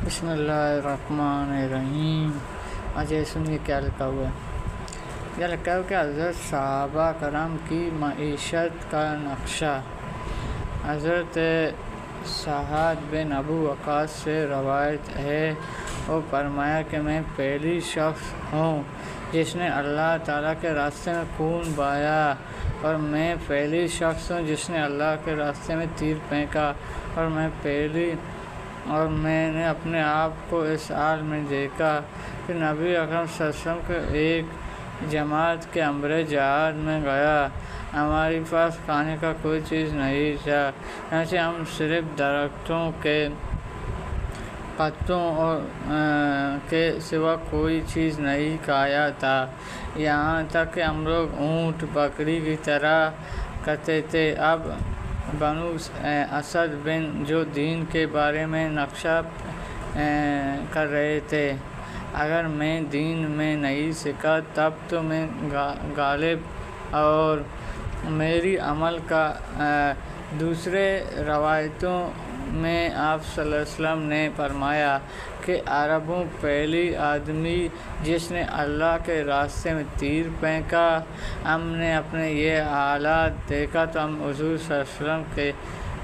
بسم اللہ الرحمن الرحیم۔ آج یہ سنیے کیا لکھا ہوا ہے۔ یہ لکھا ہوا کہ حضرت صحابہ کرام کی معیشت کا نقشہ۔ حضرت سعد بن ابو وقاص سے روایت ہے، وہ فرمایا کہ میں پہلی شخص ہوں جس نے اللہ تعالیٰ کے راستے میں خون بہایا، اور میں پہلی شخص ہوں جس نے اللہ کے راستے میں تیر پھینکا، اور میں نے اپنے آپ کو اس حال میں دیکھا کہ نبی اکرم صلی اللہ علیہ وسلم کے ایک جماعت کے امر جہاد میں گیا۔ ہمارے پاس کھانے کا کوئی چیز نہیں تھا، چنانچہ ہم صرف درختوں کے پتوں کے سوا کوئی چیز نہیں کھایا تھا، یہاں تک کہ ہم لوگ اونٹ بکری کی طرح کرتے تھے۔ اب بنو اسد بن جو دین کے بارے میں نقشہ کر رہے تھے، اگر میں دین میں نہیں سیکھا تب تو میں غالب، اور میری عمل کا دوسرے روایتوں میں آپ صلی اللہ علیہ وسلم نے فرمایا کہ عربوں پہلی آدمی جس نے اللہ کے راستے میں تیر پھینکا۔ ہم نے اپنے یہ حالات دیکھا تو ہم حضور صلی اللہ علیہ وسلم کے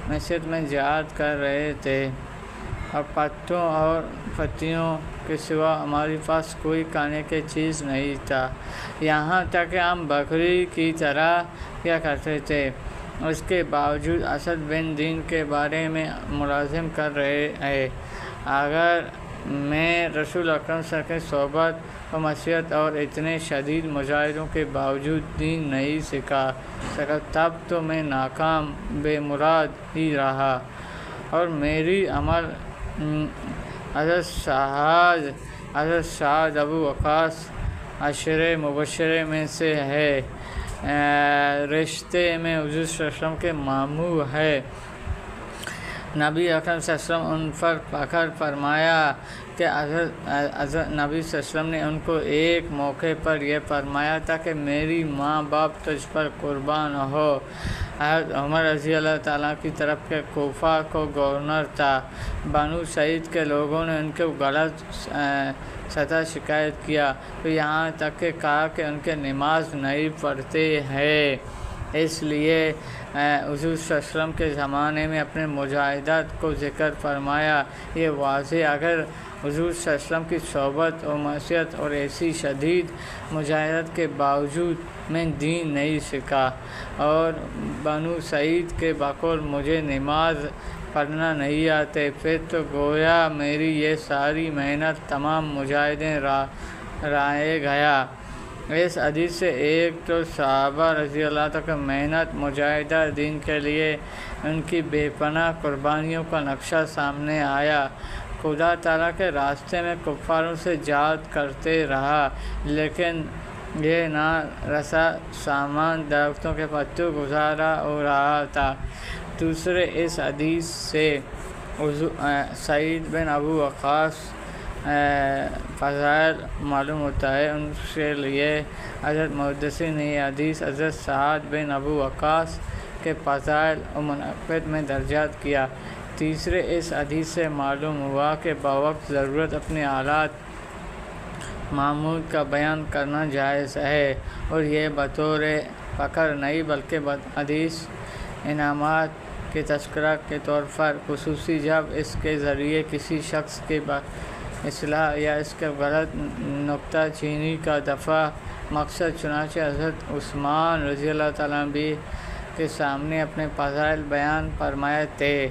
مسجد میں جہاد کر رہے تھے، اور پتوں اور پتیوں کے سوا ہمارے پاس کوئی کھانے کی چیز نہیں تھا، یہاں تک کہ ہم بکری کی طرح کیا کرتے تھے۔ اس کے باوجود اسد بن دین کے بارے میں ملازم کر رہے ہیں۔ اگر میں رسول اکرم صلی اللہ علیہ وسلم کی صحبت و معیشت اور اتنے شدید مجاہدوں کے باوجود دین نہیں سکھا تب تو میں ناکام بے مراد ہی رہا، اور میری عمل حضرت سعد ابو وقاص عشرہ مبشرہ میں سے ہے، رشتے میں حضور صلی اللہ علیہ وسلم کے ماموں ہے۔ نبی اکرم صلی اللہ علیہ وسلم ان پر فخر فرمایا کہ حضرت نبی صلی اللہ علیہ وسلم نے ان کو ایک موقع پر یہ فرمایا تھا کہ میری ماں باپ تجھ پر قربان ہو۔ حضرت عمر رضی اللہ تعالیٰ کی طرف کے کوفہ کو گورنر تھا، بنو سعید کے لوگوں نے ان کو غلط سطح شکایت کیا تو یہاں تک کہ کہا کہ ان کے نماز نہیں پڑھتے ہیں، اس لیے حضور صلی اللہ علیہ وسلم کے زمانے میں اپنے مجاہدات کو ذکر فرمایا۔ یہ واضح اگر حضور صلی اللہ علیہ وسلم کی صحبت و معیشت اور ایسی شدید مجاہدت کے باوجود میں دین نہیں سیکھا، اور بنو سعید کے بقول مجھے نماز پڑھنا نہیں آتے، پھر تو گویا میری یہ ساری محنت تمام مجاہدیں رائے گیا۔ اس حدیث سے ایک تو صحابہ رضی اللہ تعالیٰ کی محنت مجاہدہ دین کے لیے ان کی بے پناہ قربانیوں کا نقشہ سامنے آیا۔ خدا تعالیٰ کے راستے میں کفاروں سے جہاد کرتے رہا، لیکن یہ نہ رسا سامان درختوں کے پتوں گزارا ہو رہا تھا۔ دوسرے اس حدیث سے سعید بن ابو وقاص فضائل معلوم ہوتا ہے، ان کے لیے حضرت محدثین نے یہ حدیث حضرت سعد بن ابو وقاص کے فضائل و مناقب میں درجات کیا۔ تیسرے اس حدیث سے معلوم ہوا کہ بوقت ضرورت اپنے حالات معمول کا بیان کرنا جائز ہے، اور یہ بطور فخر نہیں بلکہ حدیث انعامات کے تذکرہ کے طور پر، خصوصی جب اس کے ذریعے کسی شخص کی اصلاح یا اس کے غلط نکتہ چینی کا دفع مقصد۔ چنانچہ حضرت عثمان رضی اللہ تعالیٰ عنہ کے سامنے اپنے فضائل بیان فرمائے تھے،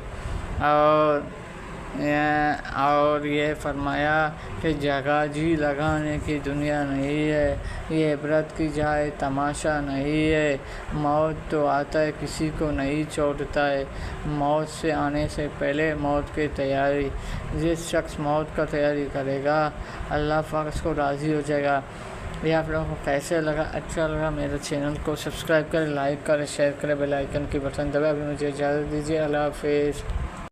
اور یہ فرمایا کہ جگہ جی لگانے کی دنیا نہیں ہے، یہ عبرت کی جائے تماشا نہیں ہے، موت تو آتا ہے کسی کو نہیں چھوڑتا ہے، موت سے آنے سے پہلے موت کی تیاری، جس شخص موت کا تیاری کرے گا اللہ پاک اس کو راضی ہو جائے گا۔ یہ آپ لوگوں کو کیسے لگا؟ اچھا لگا میرے چینل کو سبسکرائب کریں، لائک کریں، شیئر کریں، بیل آئیکن کی بٹن دبائیں۔ ابھی مجھے اجازت دیجیے، اللہ حافظ۔